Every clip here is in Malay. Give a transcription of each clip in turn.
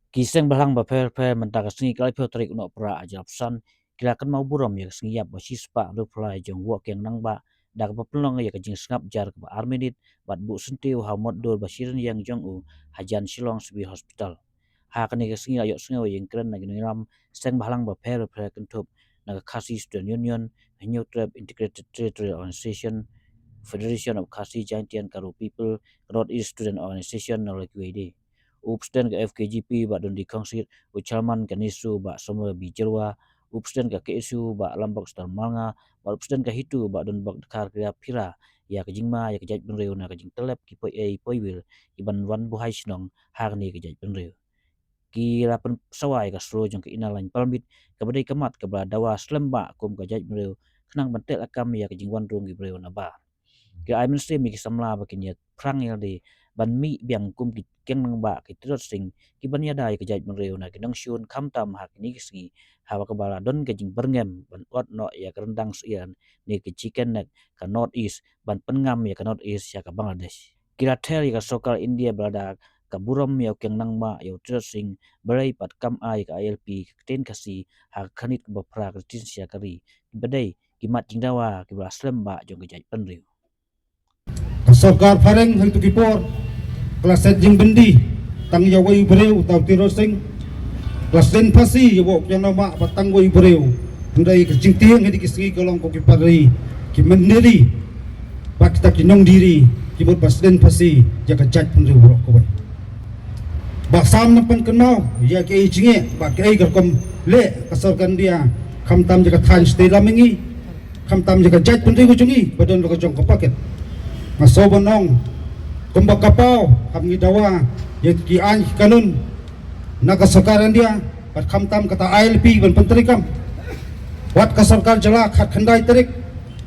Kiseng balang ba pher mentaka sengi kalai pho tarik no pra ajapsan kilakan mau buram ya sengi yap ba sispa lu phlai jong wo keng nang ba dak ba plong ya kajing sngap jar ba arminit bat bu sentiu ha mod dor ba shirin yang jong u hajan shillong sibi hospital ha kani ka sengi ayok sengi yang kren na gini ram seng balang ba pher kentup na khasi student union new trap integrated territorial organization Federation of Khasi Jaintian Karo People, North East Student Organization na QAD. Upsten ke FKGP ba don dikongsit, Uchalman ke Nisu ba semua bijerwa, Upsten ke KSU ba Lambok Star Malnga, ba Upsten ke Hitu ba don bak dekar kria pira, ya ke jingma ya ke jait benreu na ke jing telep ki poi poi wil, iban wan buhai sinong harni ke jait benreu. Ki rapen sawai ka sro jong ke inalan palmit ke badai kemat ke bala dawa slemba kum ke jait benreu, kenang bentek akam ya ke jing wan rung ki breu na ba ke ai min mi ki samla ba ki nyet prang yel de ban mi biang kum ki keng nang ba ki trot sing ki ban ya dai ki jait man reu na ki nang shun kham tam ha ki ni ki si ha ba ka bala don ke jing berngem ban ot no ya ka rendang sian ni ki chicken neck ka north east ban pengam ya ka north east ya ka bangladesh kira tel ya ka sokal india balada ka buram ya keng nang ma ya trot sing berai pat kam ai ka ilp ten kasi ha khanit ba pra ka tin sia kari badai ki mat jing dawa ki ba slem ba jong ki jait pan reu Sarkar Fareng hang tu kipor kelas set jing bendi tang yawai bereu tau tiro sing kelas den pasi yawok yang nama patang wai bereu hendai kecing tiang hedi kisri kolong ko kipari ki mendiri pak kita kinong diri kibut pas den pasi jaga jat pun reu ko bai bak sam napan kenau ya ke jinge bak ke garkom le kasorkan dia kham tam jaga than stay lamengi kham tam jaga jat pun reu jungi badan lo jong ko paket masobonong kumbak kapau kami dawa yet ki an kanun nakasakaran dia pat khamtam kata ILP ban pentrikam wat kasarkar jala khat khandai terik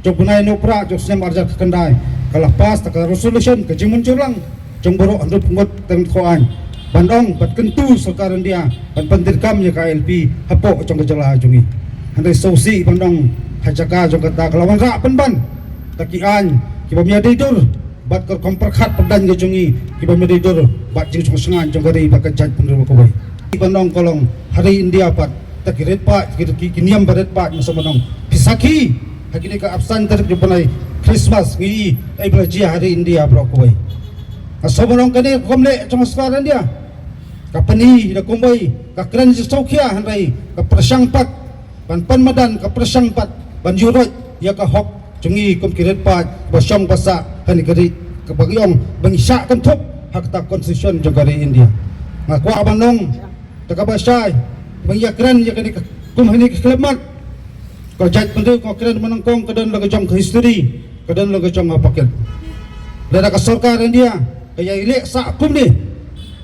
jok bunai no pra jok sem arja khandai kala pas tak resolution ke jimun curlang jong boro andu pungot teng khoan bandong pat kentu sakaran dia ban pentrikam ya ka ILP hapo jong jala jongi handai sosi bandong hajaka jong kata kalawan ra penban takian kibamya didur bat kor komperkhat pedan ge jungi kibamya didur bat jing sung sengan jong gari bakat jat pun ko bai banong kolong hari india pat takiret pa kiniam baret pa so banong pisaki hakini ka absan ter jupanai christmas ngi ai belaji hari india bro ko bai so banong kane komle jong sekarang dia ka pani da kumbai ka kran ji sokhia hanrai ka prasang pat pan madan ka prasang pat ban jurot ya ka hok jungi kum kiret pa basong basa hani kari kebagyong bangsa kan thop hak ta constitution jogari india ngaku abanong taka basai bangya kran ya kani kum hani kelemat ko jat pendu ko kran menangkong kedan laga jong history kedan laga jong apakel dada ka sarkar india kaya ile sa kum ni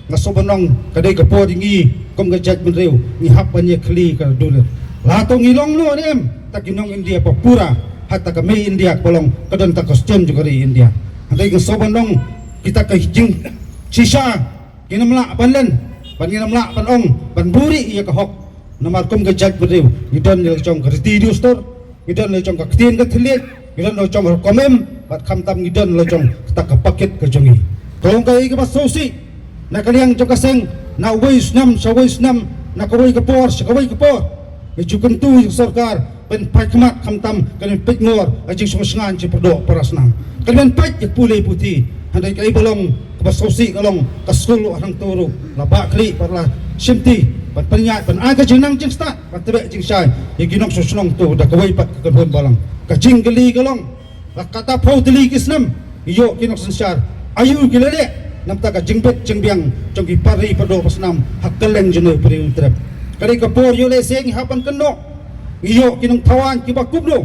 ngaso banong kadai kepo dingi kum ga jat menreu ni hak banya kli ka dolar la to ngilong lo ni em takinong india papura hatta kami India kolong kadang tak kostum juga di India. Nanti ke sobandong kita ke hijing sisa kena melak banlen ban kena melak banong ban buri ia ke hok nomor kum ke jat beriu idan le chong ke radio store idan le chong ke tin ke thilit idan le chong komem bat kham tam idan le chong tak ke paket ke jongi kolong kai ke basosi na kaliang chong kaseng na wais nam na kawai ke por sakawai ke por mejukan tu sarkar pen pai kemat khamtam kan pek ngor ajing sungan ci perdo parasnam kan pai je pulih putih handai kai bolong kebasosi kalong kasul orang turu laba kli parla simti pan penyat pan aga jenang jing sta pan tebe jing sai iginok susnong tu da kawai pat ke kon balang kacing geli kalong kata phau teli kisnam iyo kinok sensar ayu gilele namta ka jingbet jingbiang jongki pari perdo pasnam hakkeleng jene peri trap kali kapor yo le seng hapan kenok iyo kinong tawan kibakup do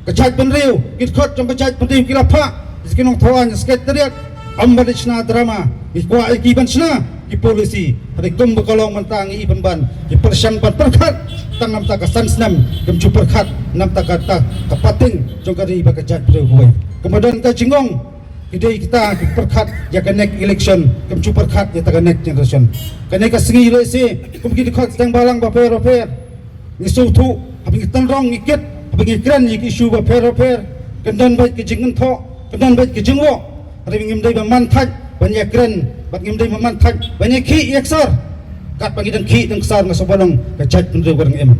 kachat penriu kit khot trong kachat penriu kilapa kinong tawan sket teriak ambadishna drama ikwa ikiban sna ki polisi hari kum bekolong mentang i penban ki persang pan perkhat tangam ta kasan snam kem chu perkhat nam ta kata kapating trong kari ba kachat penriu hoi kemudian ka jingong ide kita ki perkhat ya connect election kem chu perkhat ya ta connect generation kane ka singi le si kum ki khot tang balang ba per ngisu thu habing tanrong ngikit habing ikran yik isu ba per kendan bait ke jingan tho kendan bait ke jingwo habing ngim dai ba man thaj ban yakran bat ngim dai man thaj ban ki yaksar kat pagi dan ki dan kesar ngasobalong kajat pendiri barang em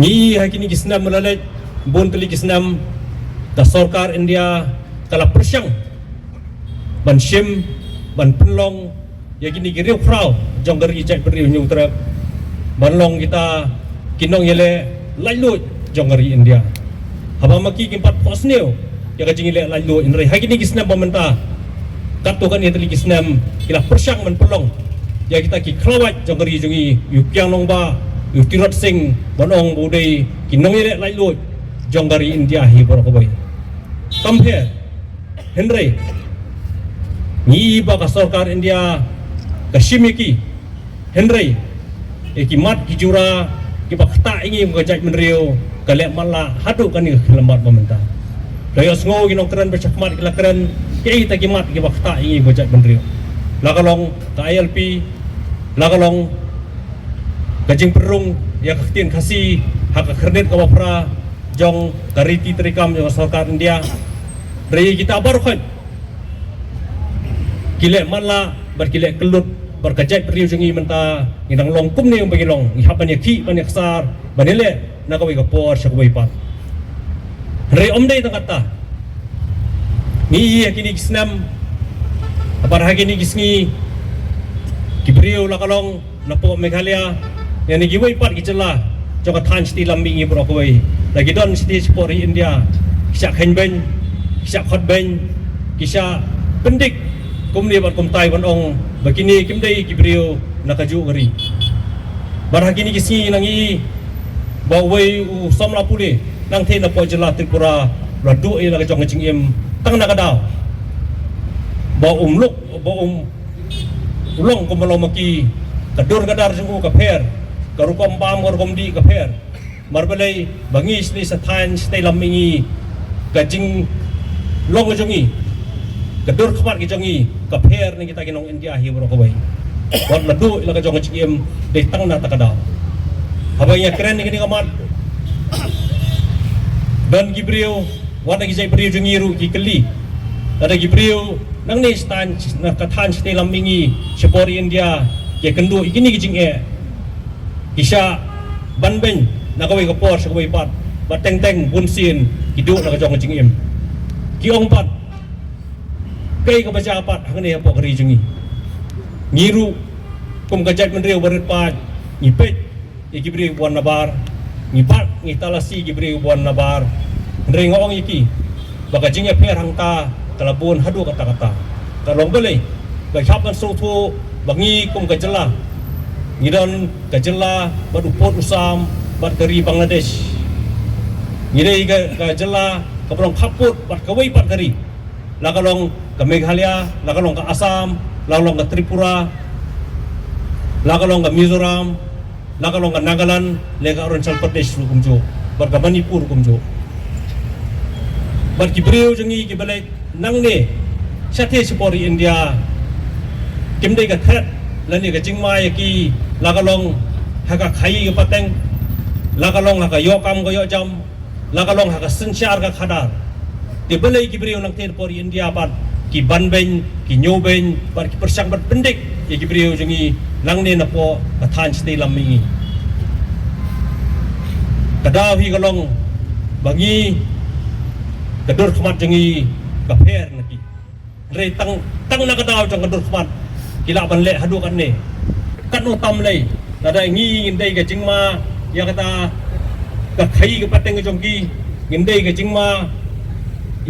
ni hakini kisnam melalet bon teli kisnam da sarkar India kala persyang ban shim ban penlong yakini giriu frau jonggari jai beriu nyung terap ban long kita kinong yele lailu jonggari India haba maki kimpat posneo ya kajing ile lailu inre hakini kisnam pementa katukan ya teli kisnam kila persyang ban penlong ya kita ki klawat jonggari jungi yukyang longba Yutirot Singh bonong budai kinong yele lailu jonggari India hi borokobai compare Henry ni ba ka sarkar India kashimiki Henry ki mat ki jura ki bakta ingi ngajak menrio kale mala hadu kan ni lambat pemerintah daya sngo ginong keren bercakmat kila keren ki ta ki mat ki bakta ingi ngajak menrio lakalong ka ILP lakalong kajing perung ya kaktin kasih hak kredit ke wapra jong kariti terikam jong sarkar India rei kita barukan kile mala berkile kelut berkajai periu jengi menta ngidang longkum ni yang bagi long ihapan ya ki banyak sar banile nakawi kapor syakwi pan rei omdei tangata ni ya kini kisnam apar hagi ni kisngi kibriu lakalong napo Meghalaya yang ni giwai pat gijela jong katan sti lambingi brokoi lagi don sti spori India kisah khenben kisah khotben kisah pendik kumni bat kumtai bonong begini kimdei kibriu nakaju ngeri barhagini kisi nangi bawai u somla pule nang the na po jela Tripura radu e laga jong nging em tang nakadaw ba umluk ba ulong kumalomaki kadur kadar jungu kaper karukom pam karukom di kaper marbalay bangis ni sa tan stay lamingi kajing long jongi kadur khabar ki jongi kaper ni kita kinong India hi bro kawai wat ladu ilaga jong ngim de tang na takada habaya keren ni kini kamat dan gibriu wat gi jai briu jongi ru ki keli ada gibriu nang ni stan na katan stay lamingi sepori India ke kendu ikini kijing kisah banben nakawai kapor sakawai pat bateng teng bunsin hidup nak jong jing kiong pat kai ka baca pat hangni apa kari jungi ngiru kum kajat menriu barit pat ngipet ikibri buan nabar ngipat ngitalasi gibri buan nabar ndre ngong iki baka jing per hangta kalabun hadu kata-kata kalong bele bahapan sutu bangi kum kajela ngidon kajela badupot usam bad kari Bangladesh ngidai kajela kaprong kaput bad kawai pat kari lakalong ke Meghalaya lakalong ke Assam lakalong ke Tripura lakalong ke Mizoram lakalong ke Nagaland lega Arunachal Pradesh kumjo bad ke Manipur kumjo bad kibriu jengi kibalai nangne syate sepori India kimdai ka threat lani ka jingma yaki lakalong haka khai ka pateng lakalong haka yokam ka yojam lakalong haka sensyar ka khadar di belai kibriu nang ter por India pat ki banben ki nyoben pat ki persang bat pendik ya kibriu jengi nangne na po ka than stay lamingi kadawi kalong bangi kadur khmat jengi ka pher naki re tang na kadaw jong kadur khmat kila banle hadu kan ne kan utam lei nada ngi indai ka jingma ya kata ka khai ka pateng ka jongki indai ka jingma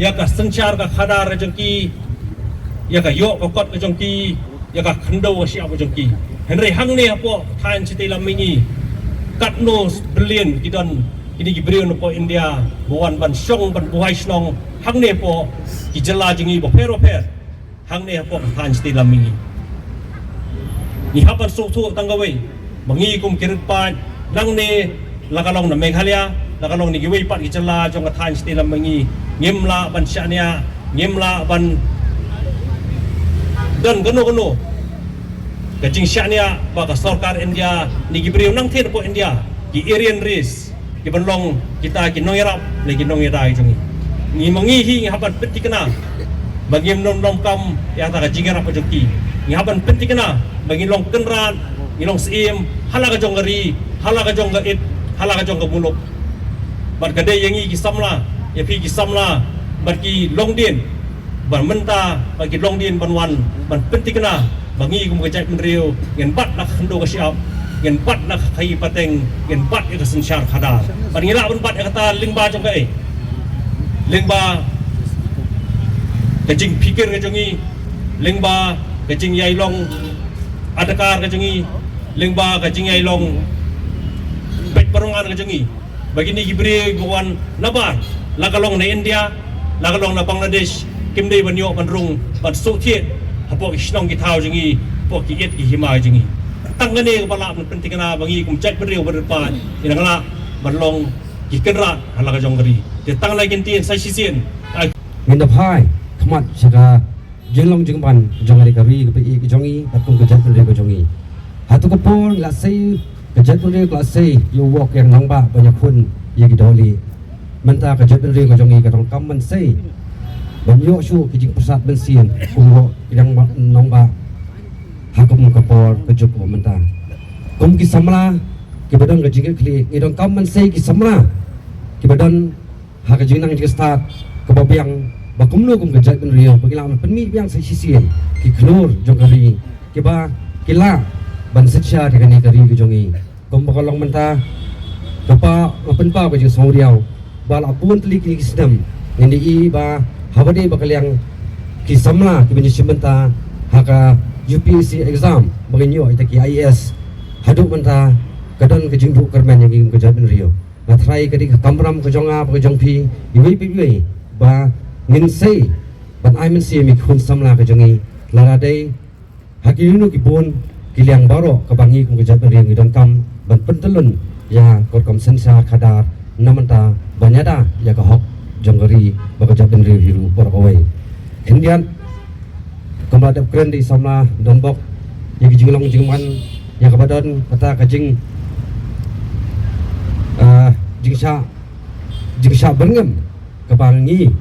ya ka sanchar ka khadar ka jongki ya ka yo ka kot ka jongki ya ka khando ka sia ka jongki henry hang ne apo than chite lamingi kat no billion kidon kini gibriu no po India buan ban song ban buhai snong hang ne po kijela jingi bo pero per hang ne apo than chite lamingi ni hapan sutu tanggawai bangi kum kirit pat nang ne lakalong na Meghalaya lakalong ni giwai pat gicela jong kathan stila mangi ngimla ban syania ngimla ban dan gono kajing syania baka sarkar India ni gibriu nang thir po India ki Aryan race ki banlong kita ki noirap lagi noira jongi ni mangi hi hapan peti kena bagi nom kam ya ta kajing rap joki ni hapan peti kena bagi long kenran ilong sim halaga jonggari halaga jongga it halaga jongga muluk bar kade yangi ki samla ya pi ki samla bar ki longdien bar menta bar ki longdien banwan ban pentikna bangi kum kecai menriu ngen bat nak hendo ka siap ngen bat nak khai pateng ngen bat ka sensyar khadar bar ngila ban bat kata lingba jongga lingba kecing pikir kejongi lingba kecing yai long adakar kejongi lingba kecing yai long bet barongan kejongi begini gibri bukan nabar lagalong na India lagalong na Bangladesh kimdei banyo banrung ban sotiet hapo isnong gitau jengi po kiet ki hima jengi tanggane kepala penting na bangi kum cek beriu berdepan inangla banlong kikenra halaga jonggeri de tang lai kinti sai sisien minda phai khmat saka jenglong jengban jongari kari ke pi ke jongi tatung ke jat ke jongi hatu ko pon la sei ke jat ke sei you walk yang nangba banyak pun ye ki doli menta ke jat ke jongi ke tong kam man sei banyo shu ke jing pusat ben sien kum yang nangba hakum ke por ke jok menta kum ki samla ki badan ke jing kli idong kam man sei ki samla ki badan ha ke jing nang ke start ke babiang bakumno kum kejat ben rio bagilam penmi biang sai sisien ki knur jongari ki ba kila ban secha de kari ke jongi kum bakolong menta kapa penpa ba jing sauriau bal apun tli ki sidam nindi i ba habade bakaliang ki samla ki benyi menta haka UPSC exam baginyo ita ki IAS haduk menta kadon ke jingdu kermen yang kejat ben rio ngatrai kadi kamram ke jonga ke jongpi iwi piwi ba ngin sei ban ai men sie mi khun samla ka jongi lara dei hakinu ki bun ki liang baro ka bangi kum ka jat riang idon kam ban pentelun ya kot kom sensa khadar namanta banyada ya ka hok jonggari ba ka jat riang hiru por away hindian kamada kren di samla don bok ya ki jinglong jingman ya ka badon kata ka jing jingsha berngem ka bangi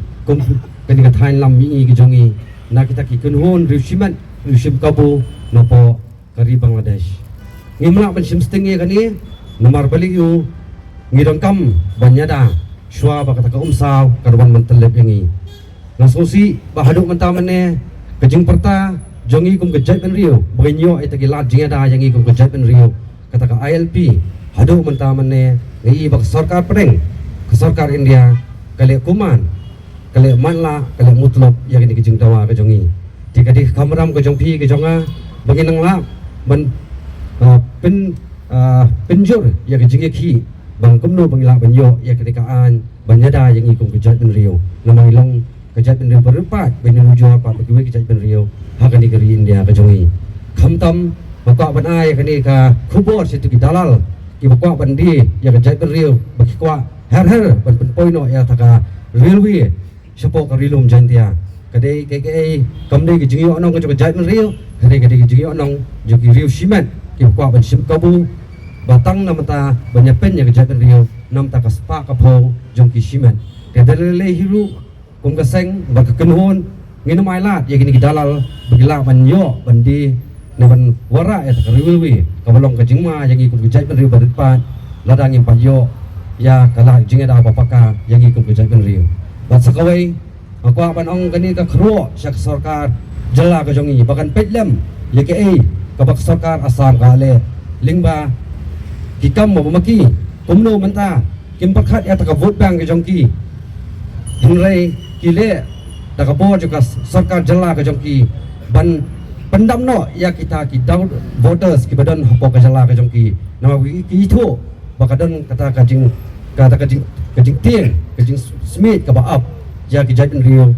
kani ka thain lam mi ki jongi na kita ki kunhon rishim kabu nopo kari Bangladesh ngimla ban sim stinge kani namar balik yu ngidong kam banyada shwa ba kata ka umsaw karwan mantelep yangi nasosi bahaduk mentamane kejing perta jongi kum kejat ben rio baginyo ita ki lat jingada yangi kum kejat ben rio kata ka ILP haduk mentamane ngi bak sarkar pedeng ke sarkar India kale kuman kale manla kale mutlop yang ini kejing dawa ke jongi jika di kamram ke jongpi ke jonga bagi nang la ban penjur ya ke jingi ki bang kumno bang la banyo ya kedekaan banyada yang ikum kejat ben rio nama ilong kejat ben rio berempat ben nuju apa bagi kejat ben rio hakan di keri India ke jongi khamtam bakwa ban ai kani ka khubor situ ki dalal ki bakwa bandi ya kejat ben rio bagi kwa her ban penpoino ya taka railway sepo karilum jantia kadai KKA kamdai ke jingi onong ke jat rio kadai ke jingi onong joki rio simen ki kwa ban sim kabu batang namata banyapen ya ke jat rio namta ka spa ka pho jongki simen kadai hiru kum ka seng ba ka kenhon ngino mai lat ya kini dalal bagila banyo bandi naban wara ya ka railway ka balong ke jingma yang ikum ke jat rio badepan ladang yang payo ya kalah jingi da apa yang ikum ke jat rio bat sakawai aku akan ong kani ka khro syak sarkar jala ka jongi bahkan petlem ye ke ka bak sarkar asam ka le lingba kikam mo maki kumno menta kim pakhat ya ta ka vote bank ka jongki hinrei kile ta ka bo juga sarkar jala ka jongki ban pendam no ya kita ki down voters ki badan hapo ka jala ka jongki nama ki itu bakadan kata kajing tieng kajing smith ka baap ya ki jat rio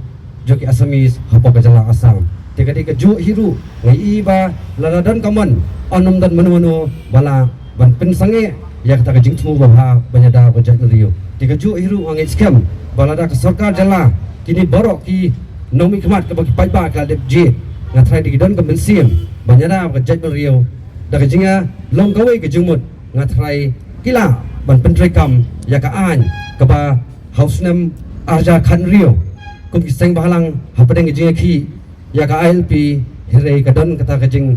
joki asamis hapo ka jala asam teka teka jo hiru ngai iba laladan kaman onom dan manu bala ban pensange ya kata kajing tu ba banyada ka jat rio teka jo hiru angai scam balada ka sarkar jala kini borok ki nomi khmat ka bagi paiba ka dep jet ngatrai di don ka bensin banyada ka jat rio da ka jinga long kawai ka jumut ngatrai kila ban pentrai kam ya ka an ka ba house name arja khan rio kum kiseng bahalang hapadeng jing ki ya ka ILP hirai kadon kata kajing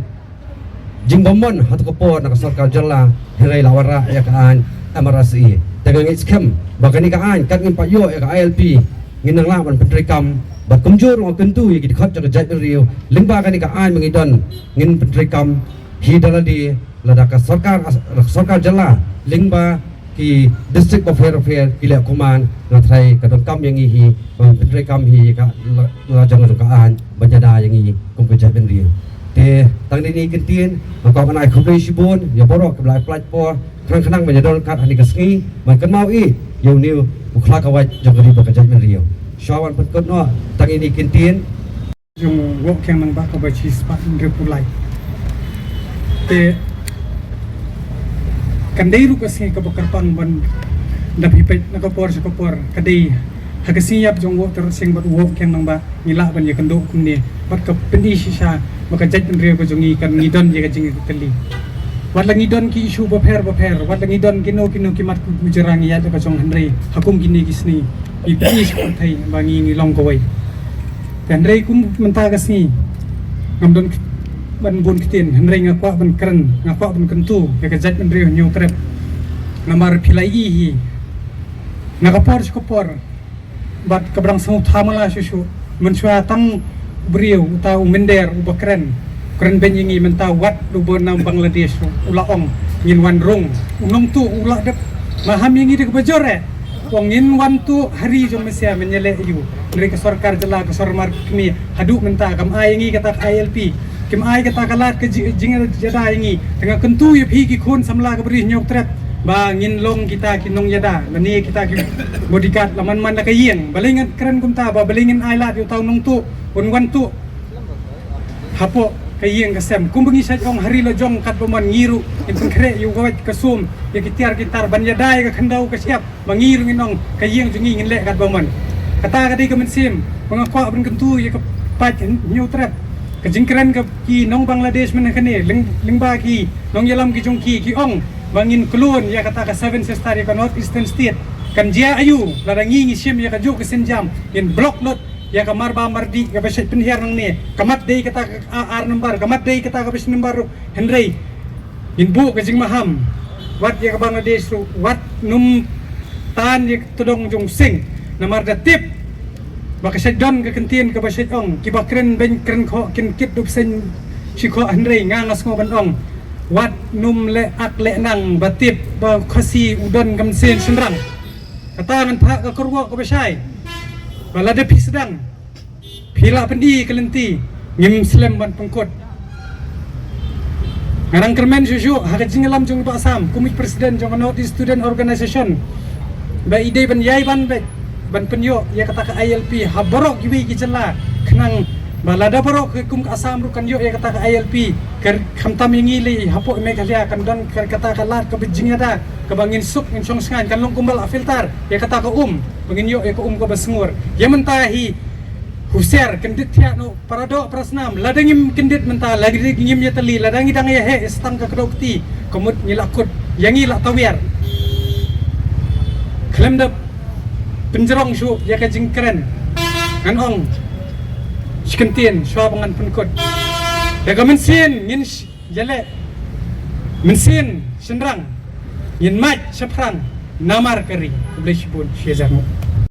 jing bomon hatu kopor nak sarkar jalla hirai lawara ya kaan MRSI dengan iskem bagani kaan kat ngin pak yo ya ka ILP nginang la ban pentrikam bat kumjur ngok tentu ya kit khat jaga jait riu lingba gani kaan mengidon ngin pentrikam hi daladi ladaka sarkar jalla lingba ki district of Fairfield kila kuman ngatrai kadon kam yang hi pentrikam hi ka lajang kaan banyada yang hi kum kejait ben riu te tang ni kentien maka kan ai khubai sibun ya borok ke belai plat por khang menyedol kat ani kasngi man kan mau i yo niu ukla ka wai jogri ba kajai men rio shawan pen kot no tang ini kentien jong wok yang nang ba ka ba chi spa ngre pulai te kan dei ru kasngi ka bakar pang ban dapi pet na ka por kadai hagasiap jong wok ter sing bat wok yang nang ba ngila ban ye kendo kumni bat ka pendi sisa maka jaj penrio ko jongi kan ngidon je kajing kali wat lang ngidon ki isu baper wat lang ngidon kino kimat ku bujarang ya ka jong handrei hakum gini kisni ipi seperti bangi ngilong ko wai handrei kum menta kasni ngamdon ban bun kitin handrei ngakwa ban keren ngakwa ban kentu ya ka jaj penrio nyu trep namar pilai hi nakapor bat kabrang sau thamala susu mensua tang beriau utau mender ubakren keren benyengi mentau wat lubon nam Bangladesh ulaong ngin wan rong unong tu ula dep maham yang ide kebajore wong ngin wan tu hari jom mesia menyele yu dari ke sarkar jela ke sarmar kini haduk menta kam ai ngi kata ILP kim ai kata kalat ke jingal jada ngi tengah kentu yu ki khon samla ke beri nyok tret ba ngin long kita kinong yada mani kita ki bodyguard laman man ka yeng balingan keren kumta ba balingin ai lat yu tau nong tu wan tu hapo kayeng kasem kumbengi sajong hari lo jong kat paman ngiru in kre yu gawat kasum ya gitar banyadai ka khandau ka siap mangiru nginong kayeng jungi ngin le kat paman kata kadai ka mensim mangakwa ben kentu ya ka pat nyu trap ka jingkran ka ki nong Bangladesh men kane lingba ki nong yalam ki jong ki ong bangin kulun ya kata ka 7 sister ka North Eastern State kan jia ayu larangi ngisim ya ka juk ka senjam in block lot ya kamar ba mardi ka basit penhiar nang ni kamat dei kata ar number kamat dei kata ka bis number Henry inbu ka jing maham wat ya ka Bangladesh wat num tan ya tudong jong sing namar da tip baka sedon ka kentien ka basit ong kibakren ben kren kho kin kit dup sen si kho Henry ngangas ngo ban ong wat num le ak le nang batip ba khasi udon kam sen senrang kata ngan pha ka kurwo ka basai Bala ada pi sedang pila pendi kelenti ngim slam ban pengkot ngarang kermen susu haga jingalam jong ba sam komit presiden jong North Student Organization ba ide ban yai ban penyo ya kata ka ILP haborok gibi gijela kenang bala da borok kum ka asam ru kan yo ya kata ka ILP ker khamtam yingili hapo me kalia kan don kata ka lat ka bijing ada ka bangin suk in song sangan kan long kumbal filter ya kata ka bangin yo ya ka ka basengur ya mentahi huser kendit ya no parado prasnam ladangim kendit menta lagi ngim ya tali ladangi dang ya he stang ka kedokti komut ngilakut yangi la tawiar klem da penjerong su ya ka jingkren kan ong sikentien swa pangan penkot daga mensin ngin jale mensin senrang ngin mat seprang namar kari boleh sibun syazarmu